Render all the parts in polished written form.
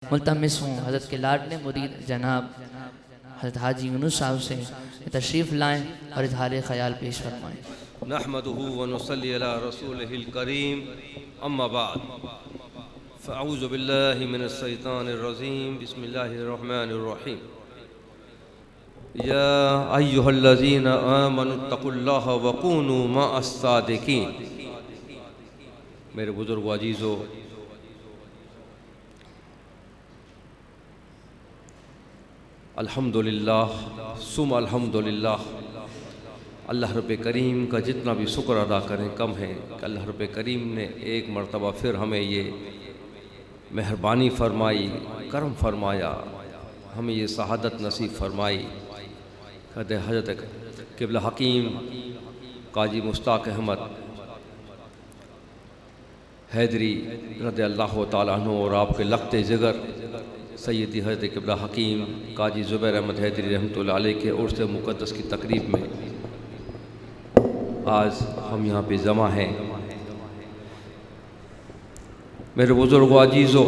ملتمس ہوں حضرت کے لاڈلے مرید جناب حضرت حاجی یونس صاحب سے تشریف لائیں اور اظہار خیال پیش فرمائیں۔ نحمده ونصلي على رسوله الكريم اما بعد فاعوذ بالله من الشيطان الرجيم بسم الله الرحمن الرحيم يا ايها الذين آمنوا اتقوا الله وكونوا مع الصادقين۔ میرے بزرگ و عزیزو، الحمدللہ ثم الحمدللہ، اللہ رب کریم کا جتنا بھی شکر ادا کریں کم ہے کہ اللہ رب کریم نے ایک مرتبہ پھر ہمیں یہ مہربانی فرمائی، کرم فرمایا، ہمیں یہ سعادت نصیب فرمائی۔ کہتے حضرت قبلہ حکیم قاضی مشتاق احمد حیدری رضی اللہ تعالیٰ عنہ اور آپ کے لخت جگر سیدی حضرت قبلہ حکیم قاضی زبیر احمد حیدری رحمۃ اللہ علیہ کے عرس مقدس کی تقریب میں آج ہم یہاں پہ جمع ہیں۔ میرے بزرگ و عزیزو،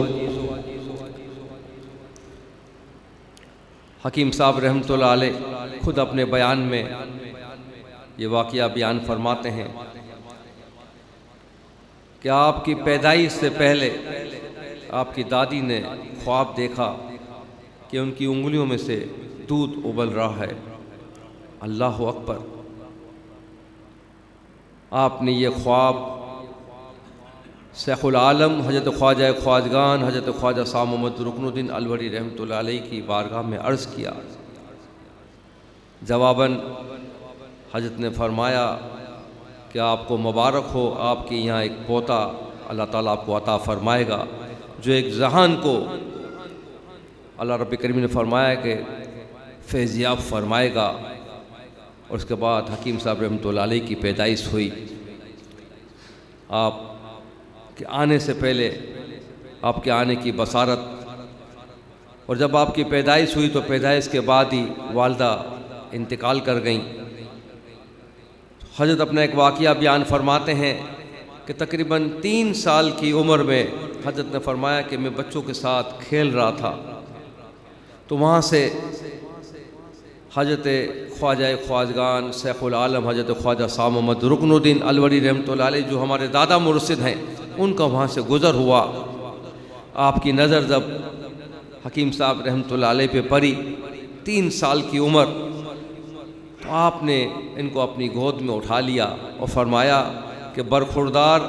حکیم صاحب رحمۃ اللہ علیہ خود اپنے بیان میں یہ واقعہ بیان فرماتے ہیں کہ آپ کی پیدائش سے پہلے آپ کی دادی نے خواب دیکھا کہ ان کی انگلیوں میں سے دودھ ابل رہا ہے۔ اللہ اکبر! آپ نے یہ خواب شیخ العالم حضرت خواجہ خواجگان حضرت خواجہ شاہ محمد رکن الدین الوری رحمۃ اللہ علیہ کی بارگاہ میں عرض کیا۔ جواباً حضرت نے فرمایا کہ آپ کو مبارک ہو، آپ کے یہاں ایک پوتا اللہ تعالیٰ آپ کو عطا فرمائے گا جو ایک ذہن کو اللہ رب کریم نے فرمایا کہ فیضیاب فرمائے گا۔ اور اس کے بعد حکیم صاحب رحمۃ اللہ علیہ کی پیدائش ہوئی۔ آپ کے آنے سے پہلے آپ کے آنے کی بصارت، اور جب آپ کی پیدائش ہوئی تو پیدائش کے بعد ہی والدہ انتقال کر گئیں۔ حضرت اپنا ایک واقعہ بیان فرماتے ہیں کہ تقریباً 3 سال کی عمر میں حضرت نے فرمایا کہ میں بچوں کے ساتھ کھیل رہا تھا تو وہاں سے حضرت خواجہ خواجگان شیخ العالم حضرت خواجہ شاہ محمد رکن الدین الوری رحمۃ اللہ علیہ جو ہمارے دادا مرشد ہیں ان کا وہاں سے گزر ہوا۔ آپ کی نظر جب حکیم صاحب رحمۃ اللہ علیہ پہ پڑی، 3 سال کی عمر، تو آپ نے ان کو اپنی گود میں اٹھا لیا اور فرمایا کہ برخوردار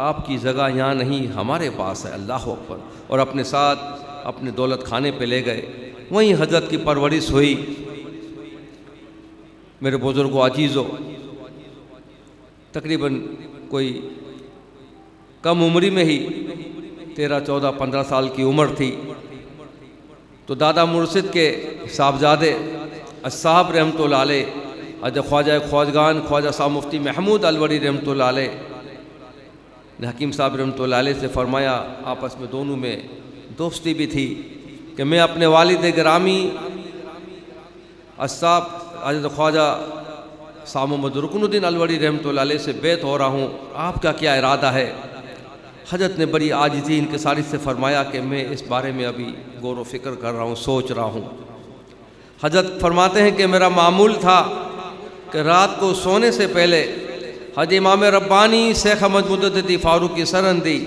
آپ کی جگہ یہاں نہیں، ہمارے پاس ہے۔ اللہ اکبر! اور اپنے ساتھ اپنے دولت خانے پہ لے گئے، وہیں حضرت کی پرورش ہوئی۔ میرے بزرگ و عزیزو، تقریباً کوئی کم عمری میں ہی 13, 14, 15 سال کی عمر تھی تو دادا مرشد کے صاحبزادے صاحب رحمۃ اللہ علیہ حضرت خواجہ خواجگان خواجہ صاحب مفتی محمود الوری رحمۃ اللہ علیہ نے حکیم صاحب رحمۃ اللہ علیہ سے فرمایا، آپس میں دونوں میں دوستی بھی تھی، کہ میں اپنے والد گرامی صاحب حضرت خواجہ شاہ محمد رکن الدین الوری رحمۃ اللہ علیہ سے بیعت ہو رہا ہوں، آپ کا کیا ارادہ ہے؟ حضرت نے بڑی عاجزی انکساری سے فرمایا کہ میں اس بارے میں ابھی غور و فکر کر رہا ہوں، سوچ رہا ہوں۔ حضرت فرماتے ہیں کہ میرا معمول تھا کہ رات کو سونے سے پہلے حضرت امام ربانی شیخ احمد مجددی فاروقی سرہندی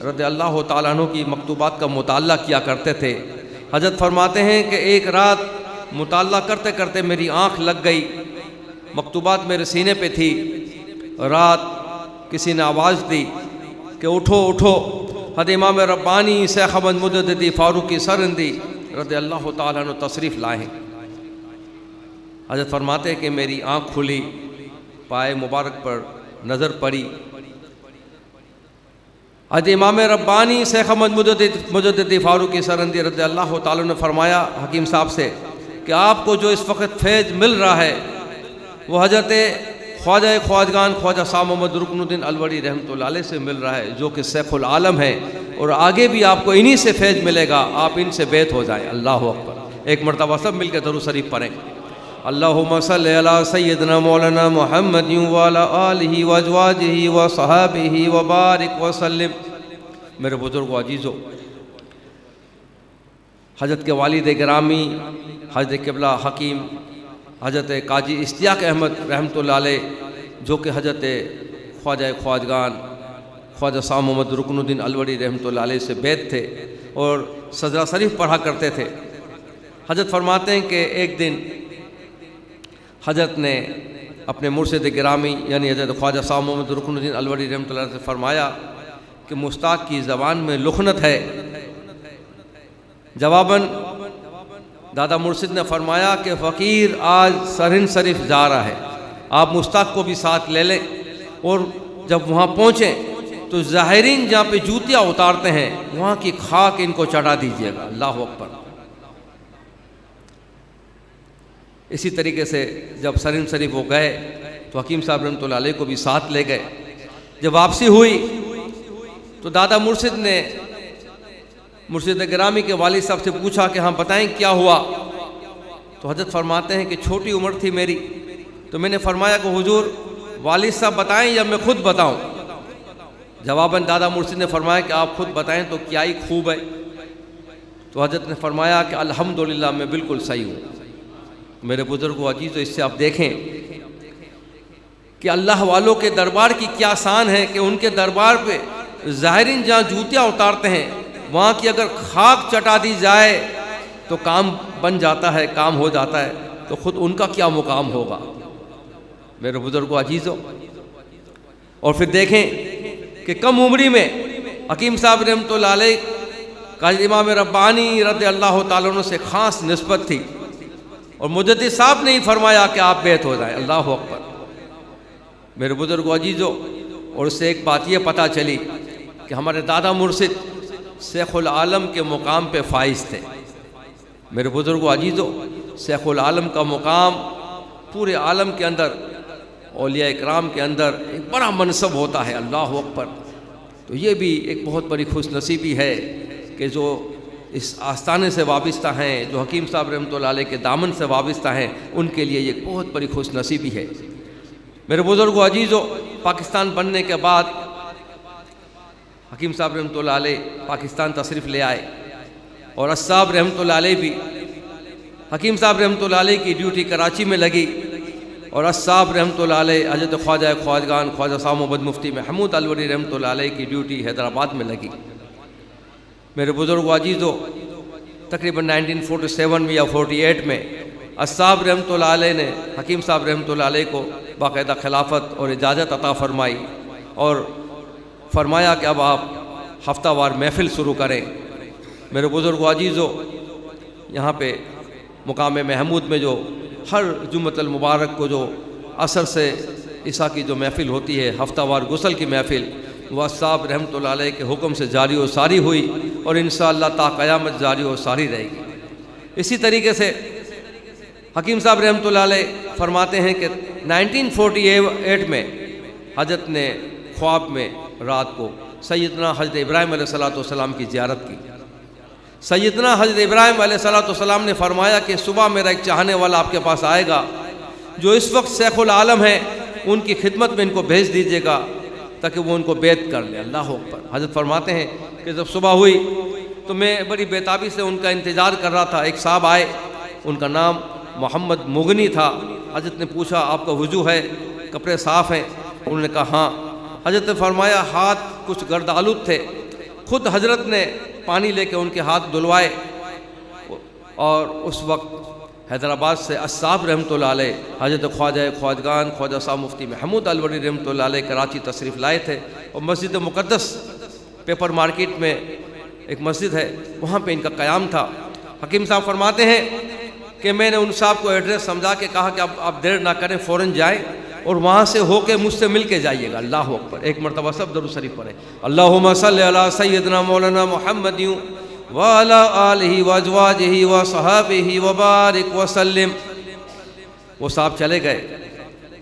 رضی اللہ تعالیٰ عنہ کی مکتوبات کا مطالعہ کیا کرتے تھے۔ حضرت فرماتے ہیں کہ ایک رات مطالعہ کرتے کرتے میری آنکھ لگ گئی، مکتوبات میرے سینے پہ تھی۔ رات کسی نے آواز دی کہ اٹھو اٹھو، حضرت امام ربانی شیخ احمد مجددی فاروقی سرہندی رضی اللہ تعالیٰ عنہ تشریف لائے ہیں۔ حضرت فرماتے ہیں کہ میری آنکھ کھلی، پائے مبارک پر نظر پڑی۔ حضرت امام ربانی شیخ احمد مجددی فاروقی سرہندی رضی اللہ تعالیٰ نے فرمایا حکیم صاحب سے کہ آپ کو جو اس وقت فیض مل رہا ہے وہ حضرت خواجہ خواجگان خواجہ شاہ محمد رکن الدین الوری رحمۃ اللہ علیہ سے مل رہا ہے جو کہ شیخ العالم ہے، اور آگے بھی آپ کو انہی سے فیض ملے گا، آپ ان سے بیعت ہو جائیں۔ اللہ اکبر! ایک مرتبہ سب مل کے درود شریف پڑھیں۔ اللہم صلی علی سیدنا مولانا محمد وعلی آلہ وازواجہ وصحابہ وبارک وسلم۔ میرے بزرگ و عزیزو، حضرت کے والد گرامی حضرت قبلہ حکیم حضرت قاضی اشتیاق احمد رحمۃ اللہ علیہ، جو کہ حضرت خواجہ خواجگان خواجہ شاہ محمد رکن الدین الوڑی رحمۃ اللہ علیہ سے بیعت تھے اور سجدہ شریف پڑھا کرتے تھے۔ حضرت فرماتے ہیں کہ ایک دن حضرت نے اپنے مرشد گرامی یعنی حضرت خواجہ شاہ محمد رکن الدین الوڑی رحمۃ اللہ علیہ سے فرمایا کہ مشتاق کی زبان میں لخنت ہے۔ جواباً دادا مرشد نے فرمایا کہ فقیر آج سرہند شریف جا رہا ہے، آپ مشتاق کو بھی ساتھ لے لیں، اور جب وہاں پہنچیں تو ظاہرین جہاں پہ جوتیاں اتارتے ہیں وہاں کی خاک ان کو چڑھا دیجیے گا۔ اللہ اکبر۔ اسی طریقے سے جب سرہند شریف وہ گئے تو حکیم صاحب رحمۃ اللہ علیہ کو بھی ساتھ لے گئے۔ جب واپسی ہوئی تو دادا مرشد نے مرشد گرامی کے والد صاحب سے پوچھا کہ ہاں بتائیں کیا ہوا؟ تو حضرت فرماتے ہیں کہ چھوٹی عمر تھی میری، تو میں نے فرمایا کہ حضور والد صاحب بتائیں یا میں خود بتاؤں؟ جواباً دادا مرشد نے فرمایا کہ آپ خود بتائیں تو کیا ہی خوب ہے۔ تو حضرت نے فرمایا کہ الحمدللہ میں بالکل صحیح ہوں۔ میرے بزرگوں عزیزوں، اس سے آپ دیکھیں کہ اللہ والوں کے دربار کی کیا شان ہے کہ ان کے دربار پہ ظاہرین جہاں جوتیاں اتارتے ہیں وہاں کی اگر خاک چٹا دی جائے تو کام بن جاتا ہے، کام ہو جاتا ہے، تو خود ان کا کیا مقام ہوگا میرے بزرگوں عزیزوں۔ اور پھر دیکھیں کہ کم عمری میں حکیم صاحب رحمۃ اللہ علیہ کا امام ربانی رضی اللہ تعالیٰ عنہ سے خاص نسبت تھی، اور مجدد صاحب نے ہی فرمایا کہ آپ بیعت ہو جائیں۔ اللہ اکبر میرے بزرگوں عزیزوں۔ اور اس سے ایک بات یہ پتہ چلی کہ ہمارے دادا مرشد شیخ العالم کے مقام پہ فائز تھے۔ میرے بزرگوں عزیزوں، شیخ العالم کا مقام پورے عالم کے اندر اولیاء اکرام کے اندر ایک بڑا منصب ہوتا ہے۔ اللہ اکبر۔ تو یہ بھی ایک بہت بڑی خوش نصیبی ہے کہ جو اس آستانے سے وابستہ ہیں، جو حکیم صاحب رحمۃ اللہ علیہ کے دامن سے وابستہ ہیں، ان کے لیے یہ بہت بڑی خوش نصیبی ہے۔ میرے بزرگوں عزیزوں، پاکستان بننے کے بعد حکیم صاحب رحمۃ اللہ علیہ پاکستان تشریف لے آئے، اور صاحب رحمۃ اللہ علیہ بھی حکیم صاحب رحمۃ اللہ علیہ کی ڈیوٹی کراچی میں لگی، اور صاحب رحمۃ اللہ علیہ حضرت خواجہ خواجگان خواجہ شاہ محمد مفتی محمود الوڑی رحمۃ اللہ علیہ کی ڈیوٹی حیدرآباد میں لگی۔ میرے بزرگوں عزیزوں، تقریباً 1947 میں یا 48 میں صاحب رحمۃ اللہ علیہ نے حکیم صاحب رحمۃ اللہ علیہ کو باقاعدہ خلافت اور اجازت عطا فرمائی، اور فرمایا کہ اب آپ ہفتہ وار محفل شروع کریں۔ میرے بزرگوں عزیزوں، یہاں پہ مقام محمود میں جو ہر جمعۃ المبارک کو جو عصر سے عشاء کی جو محفل ہوتی ہے، ہفتہ وار غسل کی محفل، وہ صاحب رحمۃ اللہ علیہ کے حکم سے جاری و ساری ہوئی، اور انشاءاللہ تا قیامت جاری و ساری رہے گی۔ اسی طریقے سے حکیم صاحب رحمۃ اللہ علیہ فرماتے ہیں کہ 1948 میں حضرت نے خواب میں رات کو سیدنا حضرت ابراہیم علیہ السلام کی زیارت کی۔ سیدنا حضرت ابراہیم علیہ السلام نے فرمایا کہ صبح میرا ایک چاہنے والا آپ کے پاس آئے گا، جو اس وقت شیخ العالم ہے، ان کی خدمت میں ان کو بھیج دیجیے گا تاکہ وہ ان کو بیعت کر لے۔ اللہ اکبر۔ حضرت فرماتے ہیں کہ جب صبح ہوئی تو میں بڑی بےتابی سے ان کا انتظار کر رہا تھا۔ ایک صاحب آئے، ان کا نام محمد مغنی تھا۔ حضرت نے پوچھا آپ کا وضو ہے، کپڑے صاف ہیں؟ انہوں نے کہا ہاں۔ حضرت نے فرمایا ہاتھ کچھ گرد آلود تھے، خود حضرت نے پانی لے کے ان کے ہاتھ دھلوائے، اور اس وقت حیدرآباد سے صاحب رحمۃ اللہ علیہ حضرت خواجہ خواجگان خواجہ صاحب مفتی محمود الوڑی رحمۃ اللہ علیہ کراچی تشریف لائے تھے، اور مسجد مقدس پیپر مارکیٹ میں ایک مسجد ہے، وہاں پہ ان کا قیام تھا۔ حکیم صاحب فرماتے ہیں کہ میں نے ان صاحب کو ایڈریس سمجھا کے کہا کہ اب آپ دیر نہ کریں، فوراً جائیں اور وہاں سے ہو کے مجھ سے مل کے جائیے گا۔ اللہ اکبر۔ ایک مرتبہ سب درود شریف پڑھیں، اللہم صلی علی سیدنا مولانا محمد وعلی آلہ وازواجہ وصحابہ وبارک وسلم۔ وہ صاحب چلے گئے،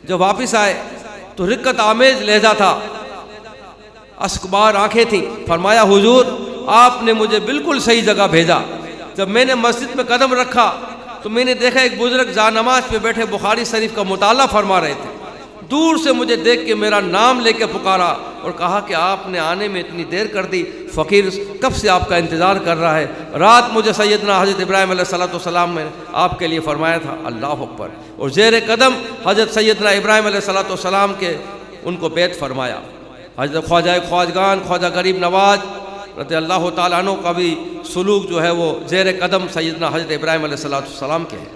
جب واپس آئے تو رقت آمیز لہجہ تھا، اشکبار آنکھیں تھیں۔ فرمایا حضور آپ نے مجھے بالکل صحیح جگہ بھیجا۔ جب میں نے مسجد میں قدم رکھا تو میں نے دیکھا ایک بزرگ جا نماز پہ بیٹھے بخاری شریف کا مطالعہ فرما رہے تھے۔ دور سے مجھے دیکھ کے میرا نام لے کے پکارا اور کہا کہ آپ نے آنے میں اتنی دیر کر دی، فقیر کب سے آپ کا انتظار کر رہا ہے، رات مجھے سیدنا حضرت ابراہیم علیہ السلام نے آپ کے لیے فرمایا تھا۔ اللہ اکبر۔ اور زیر قدم حضرت سیدنا ابراہیم علیہ السلام کے ان کو بیعت فرمایا۔ حضرت خواجہ خواجگان خواجہ غریب نواز رضی اللہ تعالیٰ عنہ کا بھی سلوک جو ہے وہ زیر قدم سیدنا حضرت ابراہیم علیہ السلام کے ہے۔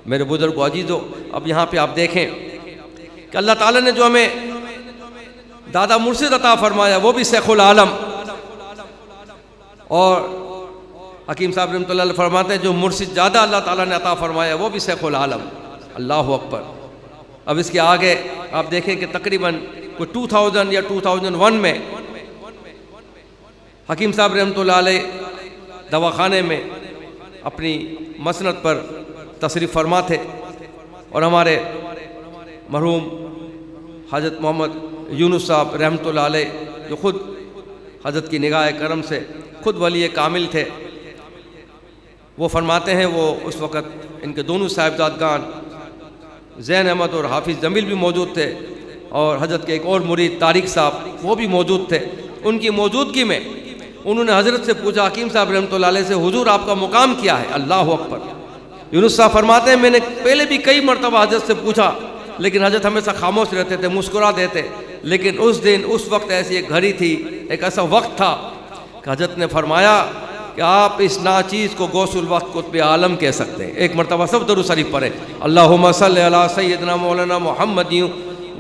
میرے بزرگ و عزیزو، اب یہاں پہ آپ دیکھیں کہ اللہ تعالیٰ نے جو ہمیں دادا مرشد عطا فرمایا وہ بھی شیخ العالم، اور حکیم صاحب رحمۃ اللہ علیہ فرماتے ہیں جو مرشد زیادہ اللہ تعالیٰ نے عطا فرمایا وہ بھی شیخ العالم۔ اللہ اکبر۔ اب اس کے آگے آپ دیکھیں کہ تقریباً کوئی 2000 یا 2001 میں حکیم صاحب رحمۃ اللہ علیہ دواخانے میں اپنی مسند پر تشریف فرما تھے، اور ہمارے مرحوم حضرت محمد یونس صاحب رحمۃ اللہ علیہ جو خود حضرت کی نگاہ کرم سے خود ولی کامل تھے، وہ فرماتے ہیں وہ اس وقت ان کے دونوں صاحبزادگان زین احمد اور حافظ جمیل بھی موجود تھے، اور حضرت کے ایک اور مرید طارق صاحب وہ بھی موجود تھے۔ ان کی موجودگی میں انہوں نے حضرت سے پوچھا حکیم صاحب رحمۃ اللہ علیہ سے، حضور آپ کا مقام کیا ہے؟ اللہ اکبر۔ یونس صاحب فرماتے ہیں میں نے پہلے بھی کئی مرتبہ حضرت سے پوچھا، لیکن حضرت ہمیشہ خاموش رہتے تھے، مسکرا دیتے، لیکن اس دن اس وقت ایسی ایک گھڑی تھی، ایک ایسا وقت تھا کہ حضرت نے فرمایا کہ آپ اس ناچیز کو غوث الوقت قطب عالم کہہ سکتے ہیں۔ ایک مرتبہ سب درود شریف پڑھیں، اللہم صلی علی سیدنا مولانا محمد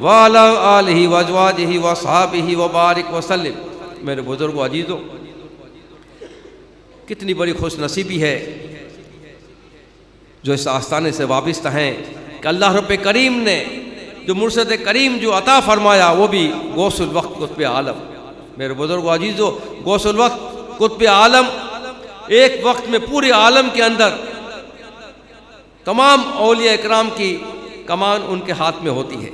وعلی آلہ وازواجہ وصحابہ وبارک وسلم۔ میرے بزرگو عزیزو، کتنی بڑی خوش نصیبی ہے جو اس آستانے سے وابستہ ہیں کہ اللہ رب کریم نے جو مرشد کریم جو عطا فرمایا وہ بھی غوث الوقت قطب عالم۔ میرے بزرگو عزیزو، غوث الوقت قطب عالم ایک وقت میں پورے عالم کے اندر تمام اولیاء اکرام کی کمان ان کے ہاتھ میں ہوتی ہے۔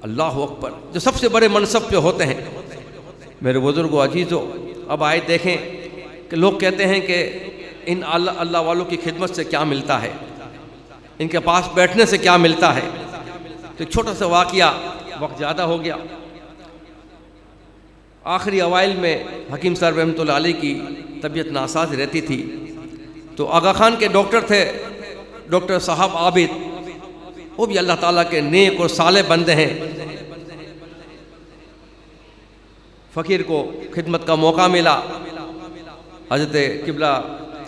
اللہ اکبر، جو سب سے بڑے منصب پہ ہوتے ہیں۔ میرے بزرگو عزیزو، اب آئے دیکھیں کہ لوگ کہتے ہیں کہ ان اللہ والوں کی خدمت سے کیا ملتا ہے، ان کے پاس بیٹھنے سے کیا ملتا ہے۔ تو ایک چھوٹا سا واقعہ، وقت زیادہ ہو گیا۔ آخری اوائل میں حکیم صاحب رحمۃ اللہ علیہ کی طبیعت ناساز رہتی تھی، تو آغا خان کے ڈاکٹر تھے ڈاکٹر صاحب عابد، وہ بھی اللہ تعالیٰ کے نیک اور صالح بندے ہیں۔ فقیر کو خدمت کا موقع ملا، حضرت قبلہ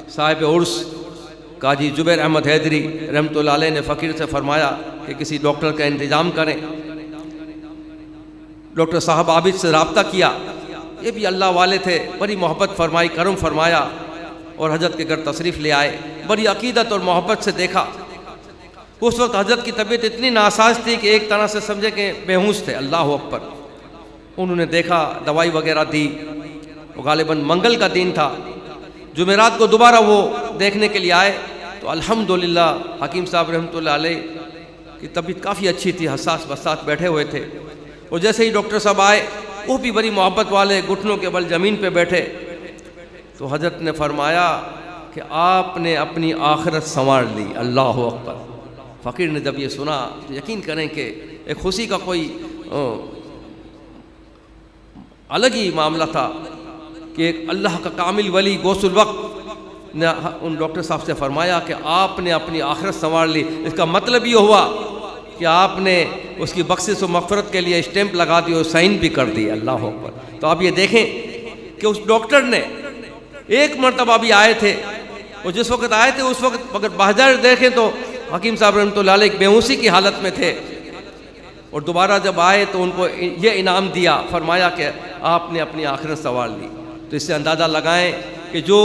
صاحب عرس قاضی زبیر احمد حیدری رحمۃ اللہ علیہ نے فقیر سے فرمایا کہ کسی ڈاکٹر کا انتظام کریں۔ ڈاکٹر صاحب عابد سے رابطہ کیا، یہ بھی اللہ والے تھے، بڑی محبت فرمائی، کرم فرمایا، اور حضرت کے گھر تشریف لے آئے، بڑی عقیدت اور محبت سے دیکھا۔ اس وقت حضرت کی طبیعت اتنی ناساز تھی کہ ایک طرح سے سمجھے کہ بے ہوش تھے۔ اللہ اکبر۔ انہوں نے دیکھا، دوائی وغیرہ دی، وہ غالباً منگل کا دن تھا، جمعرات کو دوبارہ وہ دیکھنے کے لیے آئے، تو الحمدللہ حکیم صاحب رحمۃ اللہ علیہ کی طبیعت کافی اچھی تھی، حساس بساس بیٹھے ہوئے تھے۔ اور جیسے ہی ڈاکٹر صاحب آئے، وہ بھی بڑی محبت والے، گھٹنوں کے بل زمین پہ بیٹھے، تو حضرت نے فرمایا کہ آپ نے اپنی آخرت سنوار لی۔ اللہ اکبر۔ فقیر نے جب یہ سنا تو یقین کریں کہ ایک خوشی کا کوئی الگ ہی معاملہ تھا کہ ایک اللہ کا کامل ولی غوث الوقت نے ان ڈاکٹر صاحب سے فرمایا کہ آپ نے اپنی آخرت سنوار لی۔ اس کا مطلب یہ ہوا کہ آپ نے اس کی بخشش و مغفرت کے لیے اسٹیمپ لگا دی اور سائن بھی کر دی۔ اللہ اکبر۔ تو آپ یہ دیکھیں کہ اس ڈاکٹر نے ایک مرتبہ بھی آئے تھے، اور جس وقت آئے تھے اس وقت اگر بہادر دیکھیں تو حکیم صاحب رحمۃ اللہ علیہ بے ہوشی کی حالت میں تھے، اور دوبارہ جب آئے تو ان کو یہ انعام دیا، فرمایا کہ آپ نے اپنی آخرت سنوار لی۔ تو اس سے اندازہ لگائیں کہ جو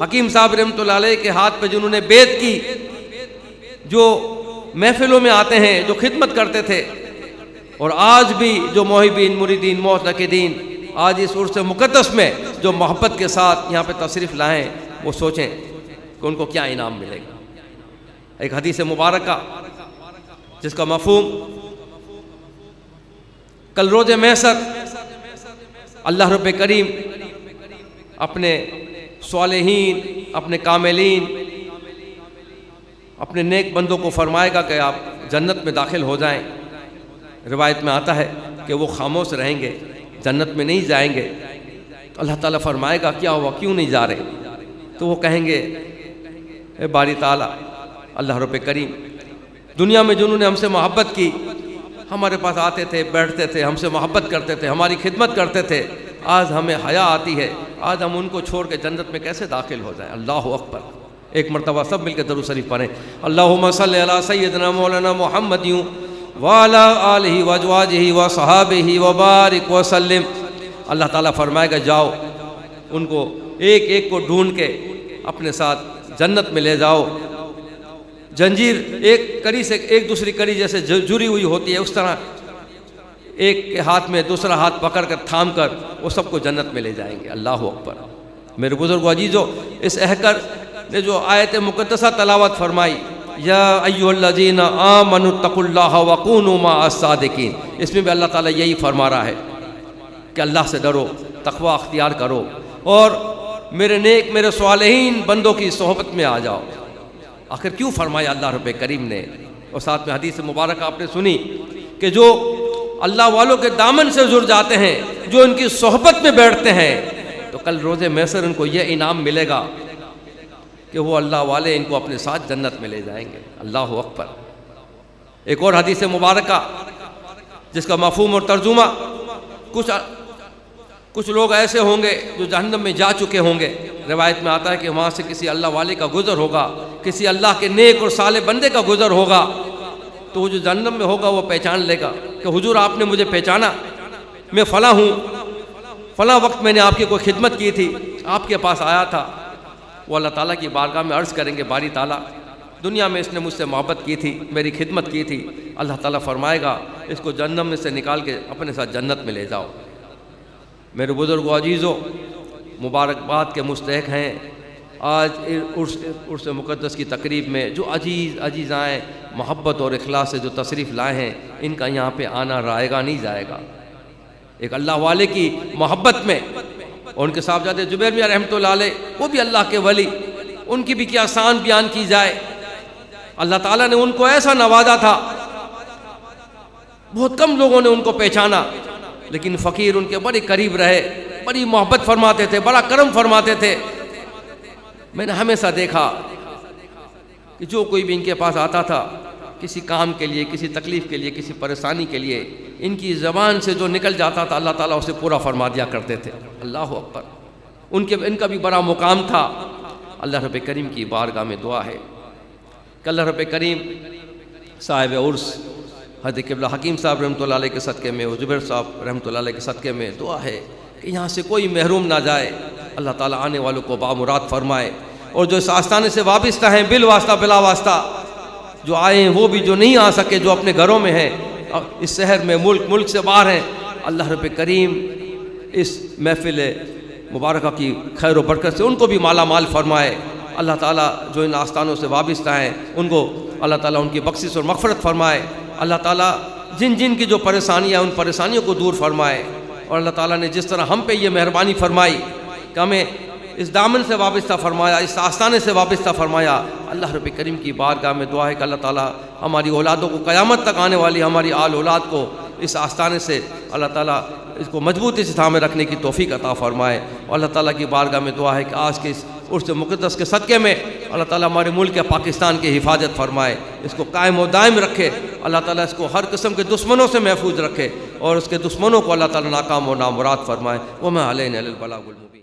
حکیم صاحب رحمۃ اللہ علیہ کے ہاتھ پہ جنہوں نے بیعت کی، جو محفلوں میں آتے ہیں، جو خدمت کرتے تھے، اور آج بھی جو محبین مریدین معتقدین آج اس عرس مقدس میں جو محبت کے ساتھ یہاں پہ تشریف لائیں، وہ سوچیں کہ ان کو کیا انعام ملے گا۔ ایک حدیث مبارکہ جس کا مفہوم کل روز محشر اللہ رب کریم اپنے صالحین، اپنے کاملین، اپنے نیک بندوں کو فرمائے گا کہ آپ جنت میں داخل ہو جائیں، روایت میں آتا ہے کہ وہ خاموش رہیں گے، جنت میں نہیں جائیں گے، تو اللہ تعالیٰ فرمائے گا کیا ہوا، کیوں نہیں جا رہے؟ تو وہ کہیں گے اے باری تعالیٰ، اللہ رب کریم، دنیا میں جنہوں نے ہم سے محبت کی، ہمارے پاس آتے تھے، بیٹھتے تھے، ہم سے محبت کرتے تھے، ہماری خدمت کرتے تھے، آج ہمیں حیا آتی ہے، آج ہم ان کو چھوڑ کے جنت میں کیسے داخل ہو جائیں؟ اللہ اکبر! ایک مرتبہ سب مل کے درود شریف پڑھیں، اللہم صلی علی سیدنا مولانا محمد وعلی آلہ وازواجہ وصحابہ وبارک وسلم۔ اللہ تعالیٰ فرمائے گا جاؤ، ان کو ایک ایک کو ڈھونڈ کے اپنے ساتھ جنت میں لے جاؤ۔ جنجیر ایک کڑی سے ایک دوسری کڑی جیسے جڑی ہوئی ہوتی ہے، اس طرح ایک کے ہاتھ میں دوسرا ہاتھ پکڑ کر تھام کر وہ سب کو جنت میں لے جائیں گے۔ اللہ اکبر! میرے بزرگ عزیزو، اس احکر نے جو آیت مقدسہ تلاوت فرمائی، یا ایھا الذین آمنوا اتقوا اللہ وکونوا مع الصادقین، اس میں بھی اللہ تعالیٰ یہی فرما رہا ہے کہ اللہ سے ڈرو، تقوی اختیار کرو اور میرے نیک، میرے صالحین بندوں کی صحبت میں آ جاؤ۔ آخر کیوں فرمایا اللہ رب کریم نے؟ اور ساتھ میں حدیث مبارکہ آپ نے سنی کہ جو اللہ والوں کے دامن سے جڑ جاتے ہیں، جو ان کی صحبت میں بیٹھتے ہیں، تو کل روز محشر ان کو یہ انعام ملے گا کہ وہ اللہ والے ان کو اپنے ساتھ جنت میں لے جائیں گے۔ اللہ اکبر! ایک اور حدیث مبارکہ جس کا مفہوم اور ترجمہ، کچھ لوگ ایسے ہوں گے جو جہنم میں جا چکے ہوں گے، روایت میں آتا ہے کہ وہاں سے کسی اللہ والے کا گزر ہوگا، کسی اللہ کے نیک اور صالح بندے کا گزر ہوگا، تو وہ جو جہنم میں ہوگا وہ پہچان لے گا کہ حضور آپ نے مجھے پہچانا، میں فلاں ہوں، فلاں وقت میں نے آپ کی کوئی خدمت کی تھی، آپ کے پاس آیا تھا۔ وہ اللہ تعالیٰ کی بارگاہ میں عرض کریں گے باری تعالیٰ، دنیا میں اس نے مجھ سے محبت کی تھی، میری خدمت کی تھی۔ اللہ تعالیٰ فرمائے گا اس کو جہنم میں سے نکال کے اپنے ساتھ جنت میں لے جاؤ۔ میرے بزرگ و عزیزو، مبارکباد کے مستحق ہیں آج عرس مقدس کی تقریب میں جو عزیز آئیں، محبت اور اخلاص سے جو تشریف لائے ہیں، ان کا یہاں پہ آنا رائے گا نہیں جائے گا۔ ایک اللہ والے کی محبت میں، اور ان کے صاحبزادے زبیر میاں رحمۃ اللہ علیہ، وہ بھی اللہ کے ولی، ان کی بھی کیا شان بیان کی جائے۔ اللہ تعالیٰ نے ان کو ایسا نوازا تھا، بہت کم لوگوں نے ان کو پہچانا، لیکن فقیر ان کے بڑے قریب رہے، بڑی محبت فرماتے تھے، بڑا کرم فرماتے تھے۔ میں نے ہمیشہ دیکھا کہ جو کوئی بھی ان کے پاس آتا تھا کسی کام کے لیے، کسی تکلیف کے لیے، کسی پریشانی کے لیے، ان کی زبان سے جو نکل جاتا تھا اللہ تعالیٰ اسے پورا فرما دیا کرتے تھے۔ اللہ اکبر! ان کا بھی بڑا مقام تھا۔ اللہ رب کریم کی بارگاہ میں دعا ہے کہ اللہ رب کریم صاحب عرس حضرت قبلہ حکیم صاحب رحمۃ اللہ علیہ کے صدقے میں، زبیر صاحب رحمۃ اللہ علیہ کے صدقے میں دعا ہے کہ یہاں سے کوئی محروم نہ جائے، اللہ تعالیٰ آنے والوں کو بامراد فرمائے، اور جو اس آستانے سے وابستہ ہیں بالواسطہ بلا واسطہ، جو آئے ہیں وہ بھی، جو نہیں آ سکے، جو اپنے گھروں میں ہیں، اس شہر میں، ملک سے باہر ہیں، اللہ رب کریم اس محفل مبارکہ کی خیر و برکت سے ان کو بھی مالا مال فرمائے۔ اللہ تعالیٰ جو ان آستانوں سے وابستہ ہیں ان کو اللہ تعالیٰ ان کی بخشش اور مغفرت فرمائے۔ اللہ تعالیٰ جن کی جو پریشانیاں ہیں ان پریشانیوں کو دور فرمائے، اور اللہ تعالیٰ نے جس طرح ہم پہ یہ مہربانی فرمائی کہ ہمیں اس دامن سے وابستہ فرمایا، اس آستانے سے وابستہ فرمایا، اللہ رب کریم کی بارگاہ میں دعا ہے کہ اللہ تعالیٰ ہماری اولادوں کو، قیامت تک آنے والی ہماری آل اولاد کو اس آستانے سے اللہ تعالیٰ اس کو مضبوطی سے تھامے رکھنے کی توفیق عطا فرمائے۔ اور اللہ تعالیٰ کی بارگاہ میں دعا ہے کہ آج کے اس عرس مقدس کے صدقے میں اللہ تعالیٰ ہمارے ملک پاکستان کی حفاظت فرمائے، اس کو قائم و دائم رکھے، اللہ تعالیٰ اس کو ہر قسم کے دشمنوں سے محفوظ رکھے، اور اس کے دشمنوں کو اللہ تعالیٰ ناکام و نامراد فرمائے۔ وما علینا الا البلاغ المبین۔